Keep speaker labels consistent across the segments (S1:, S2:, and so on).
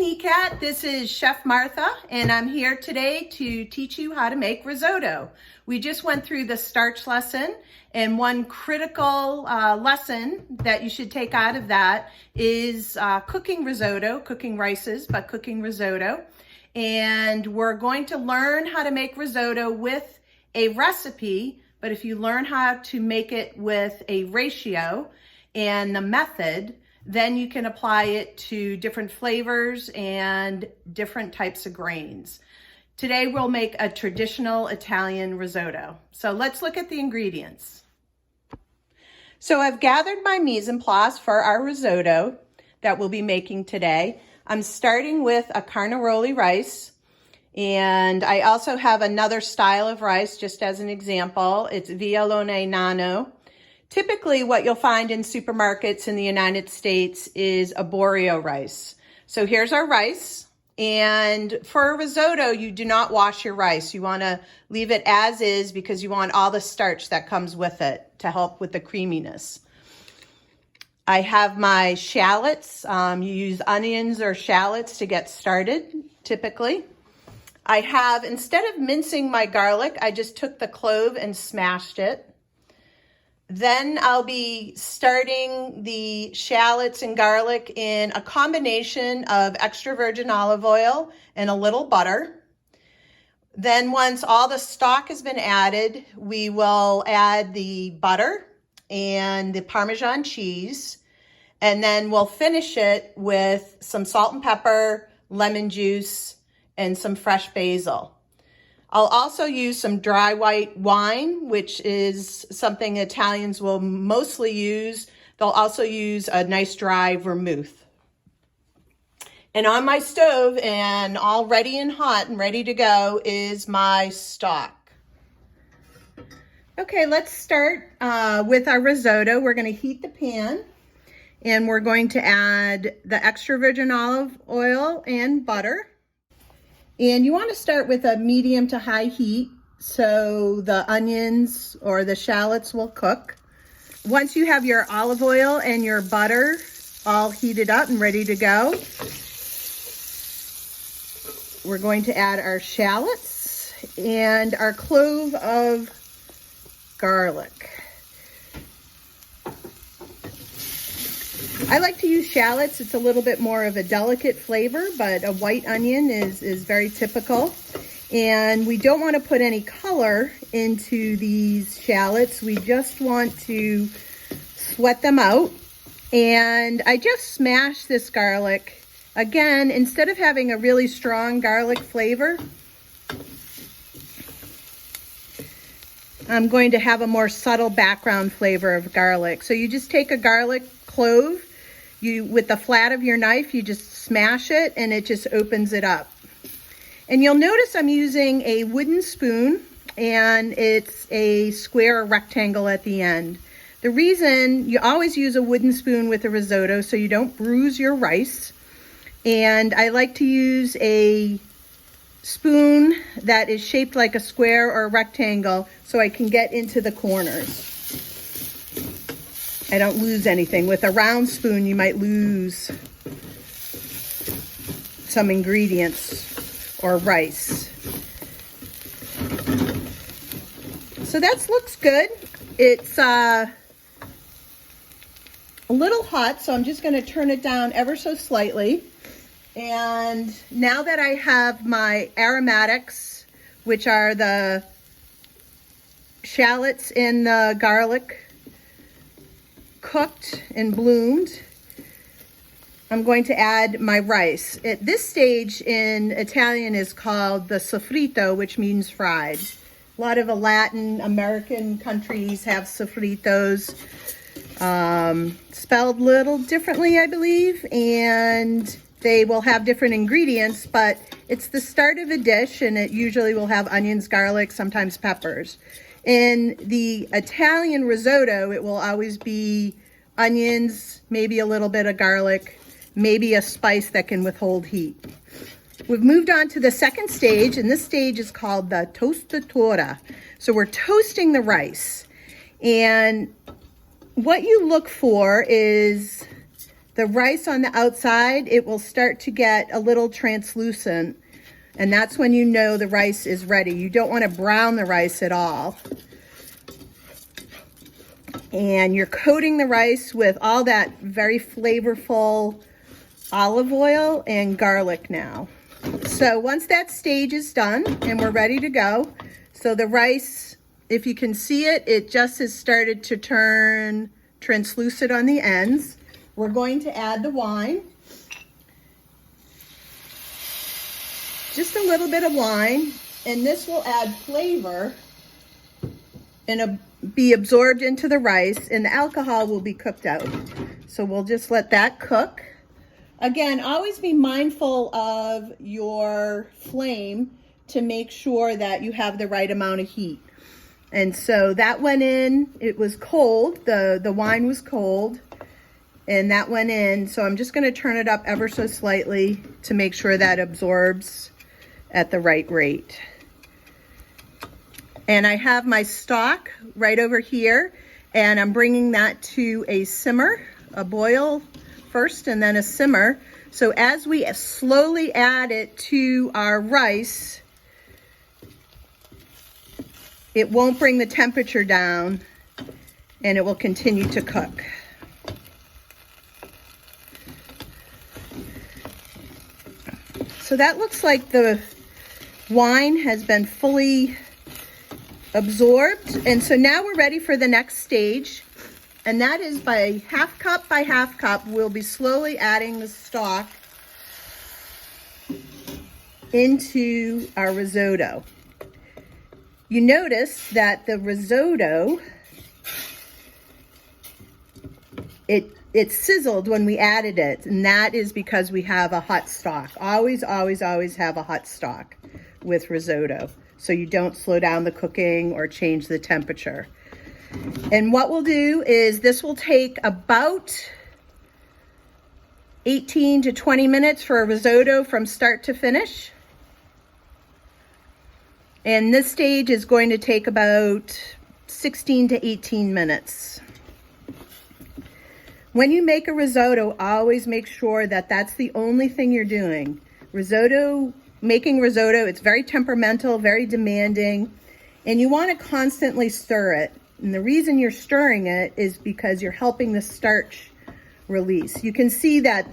S1: NECAT, this is Chef Martha, and I'm here today to teach you how to make risotto. We just went through the starch lesson, and one critical lesson that you should take out of that is cooking risotto, cooking rices, but cooking risotto. And we're going to learn how to make risotto with a recipe, but if you learn how to make it with a ratio and the method, then you can apply it to different flavors and different types of grains. Today we'll make a traditional Italian risotto. So let's look at the ingredients. So I've gathered my mise en place for our risotto that we'll be making today. I'm starting with a carnaroli rice, and I also have another style of rice just as an example. It's violone nano. Typically, what you'll find in supermarkets in the United States is arborio rice. So here's our rice. And for a risotto, you do not wash your rice. You want to leave it as is because you want all the starch that comes with it to help with the creaminess. I have my shallots. You use onions or shallots to get started, typically. I have, instead of mincing my garlic, I just took the clove and smashed it. Then I'll be starting the shallots and garlic in a combination of extra virgin olive oil and a little butter. Then once all the stock has been added, we will add the butter and the Parmesan cheese. And then we'll finish it with some salt and pepper, lemon juice, and some fresh basil. I'll also use some dry white wine, which is something Italians will mostly use. They'll also use a nice dry vermouth. And on my stove, and all ready and hot and ready to go, is my stock. Okay, let's start with our risotto. We're going to heat the pan, and we're going to add the extra virgin olive oil and butter. And you want to start with a medium to high heat so the onions or the shallots will cook. Once you have your olive oil and your butter all heated up and ready to go, we're going to add our shallots and our clove of garlic. I like to use shallots. It's a little bit more of a delicate flavor, but a white onion is very typical. And we don't want to put any color into these shallots. We just want to sweat them out. And I just smashed this garlic. Again, instead of having a really strong garlic flavor, I'm going to have a more subtle background flavor of garlic. So you just take a garlic clove, with the flat of your knife, you just smash it and it just opens it up. And you'll notice I'm using a wooden spoon, and it's a square or rectangle at the end. The reason, you always use a wooden spoon with a risotto so you don't bruise your rice. And I like to use a spoon that is shaped like a square or a rectangle so I can get into the corners. I don't lose anything. With a round spoon, you might lose some ingredients or rice. So that looks good. It's a little hot, so I'm just going to turn it down ever so slightly. And now that I have my aromatics, which are the shallots and the garlic, cooked and bloomed, I'm going to add my rice. At this stage in Italian is called the sofrito, which means fried. A lot of the Latin American countries have sofritos, spelled a little differently, I believe, and they will have different ingredients, but it's the start of a dish, and it usually will have onions, garlic, sometimes peppers. In the Italian risotto, it will always be onions, maybe a little bit of garlic, maybe a spice that can withhold heat. We've moved on to the second stage, and this stage is called the tostatura. So we're toasting the rice. And what you look for is the rice on the outside, it will start to get a little translucent, and that's when you know the rice is ready. You don't want to brown the rice at all. And you're coating the rice with all that very flavorful olive oil and garlic now. So once that stage is done and we're ready to go, so the rice, if you can see it, it just has started to turn translucent on the ends. We're going to add the wine. Just a little bit of wine, and this will add flavor and be absorbed into the rice, and the alcohol will be cooked out. So we'll just let that cook. Again, always be mindful of your flame to make sure that you have the right amount of heat. And so that went in, it was cold, the wine was cold, and that went in. So I'm just gonna turn it up ever so slightly to make sure that absorbs at the right rate. And I have my stock right over here, and I'm bringing that to a simmer, a boil first and then a simmer. So as we slowly add it to our rice, it won't bring the temperature down, and it will continue to cook. So that looks like the wine has been fully absorbed. And so now we're ready for the next stage. And that is by half cup, we'll be slowly adding the stock into our risotto. You notice that the risotto, it sizzled when we added it, and that is because we have a hot stock. Always, always, always have a hot stock with risotto, so you don't slow down the cooking or change the temperature. And what we'll do is this will take about 18 to 20 minutes for a risotto from start to finish. And this stage is going to take about 16 to 18 minutes. When you make a risotto, always make sure that that's the only thing you're doing. Making risotto, it's very temperamental, very demanding, and you want to constantly stir it. And the reason you're stirring it is because you're helping the starch release. You can see that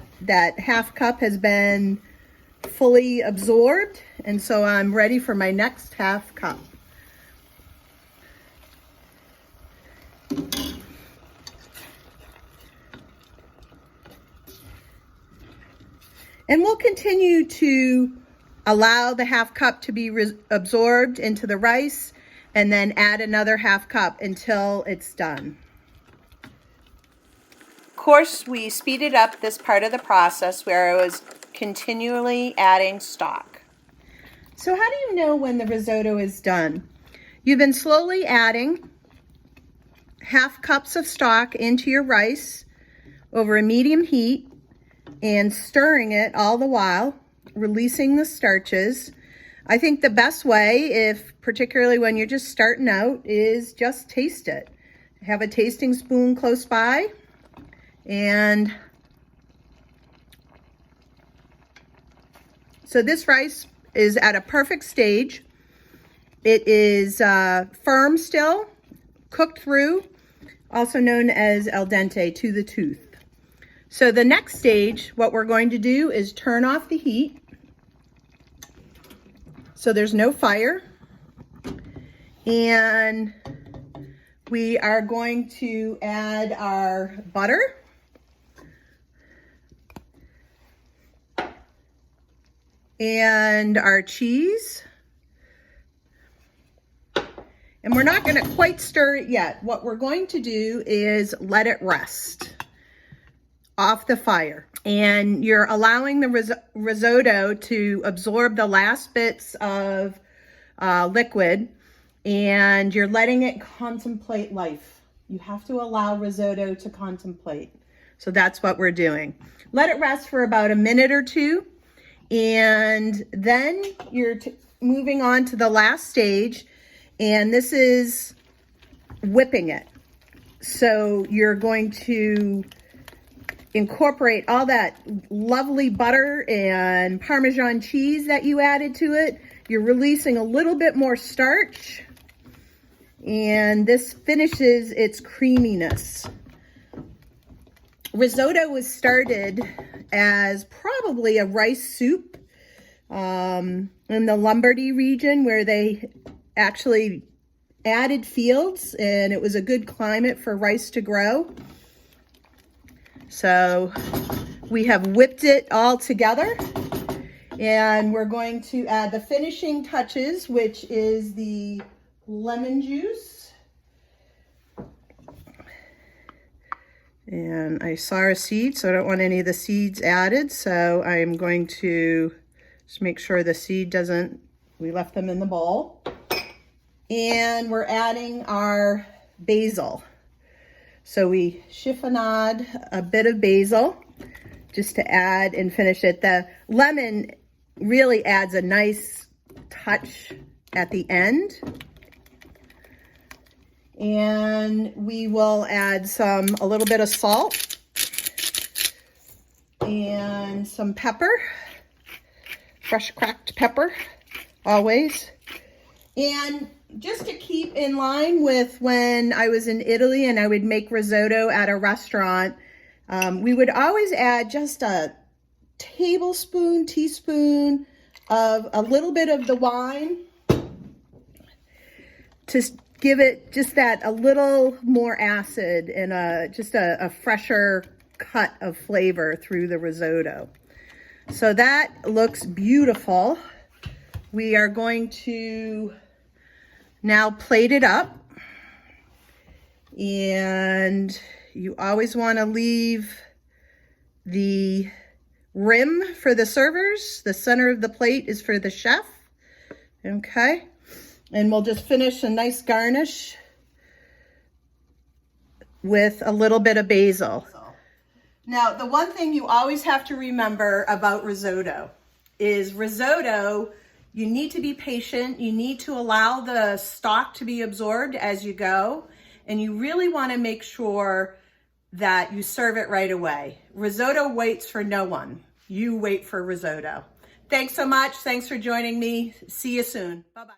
S1: half cup has been fully absorbed, and so I'm ready for my next half cup. And we'll continue to allow the half cup to be absorbed into the rice, and then add another half cup until it's done. Of course, we speeded up this part of the process where I was continually adding stock. So how do you know when the risotto is done? You've been slowly adding half cups of stock into your rice over a medium heat and stirring it all the while, releasing the starches. I think the best way, particularly when you're just starting out, is just taste it. Have a tasting spoon close by, and so this rice is at a perfect stage. It is firm still, cooked through, also known as al dente, to the tooth. So the next stage, what we're going to do is turn off the heat so there's no fire, and we are going to add our butter, and our cheese, and we're not going to quite stir it yet. What we're going to do is let it rest off the fire, and you're allowing the risotto to absorb the last bits of liquid, and you're letting it contemplate life. You have to allow risotto to contemplate. So that's what we're doing. Let it rest for about a minute or two, and then you're moving on to the last stage, and this is whipping it. So you're going to incorporate all that lovely butter and Parmesan cheese that you added to it. You're releasing a little bit more starch, and this finishes its creaminess. Risotto was started as probably a rice soup in the Lombardy region, where they actually added fields, and it was a good climate for rice to grow. So we have whipped it all together, and we're going to add the finishing touches, which is the lemon juice. And I saw a seed, so I don't want any of the seeds added. So I'm going to just make sure the seed doesn't, we left them in the bowl. And we're adding our basil. So we chiffonade a bit of basil just to add and finish it. The lemon really adds a nice touch at the end. And we will add a little bit of salt and some pepper, fresh cracked pepper, always. And just to keep in line with when I was in Italy and I would make risotto at a restaurant, we would always add just a teaspoon of a little bit of the wine to give it just that a little more acid and just a fresher cut of flavor through the risotto. So that looks beautiful. We are going to now plate it up, and you always want to leave the rim for the servers. The center of the plate is for the chef. Okay, and we'll just finish a nice garnish with a little bit of basil. Now, the one thing you always have to remember about risotto is you need to be patient. You need to allow the stock to be absorbed as you go. And you really want to make sure that you serve it right away. Risotto waits for no one. You wait for risotto. Thanks so much. Thanks for joining me. See you soon. Bye-bye.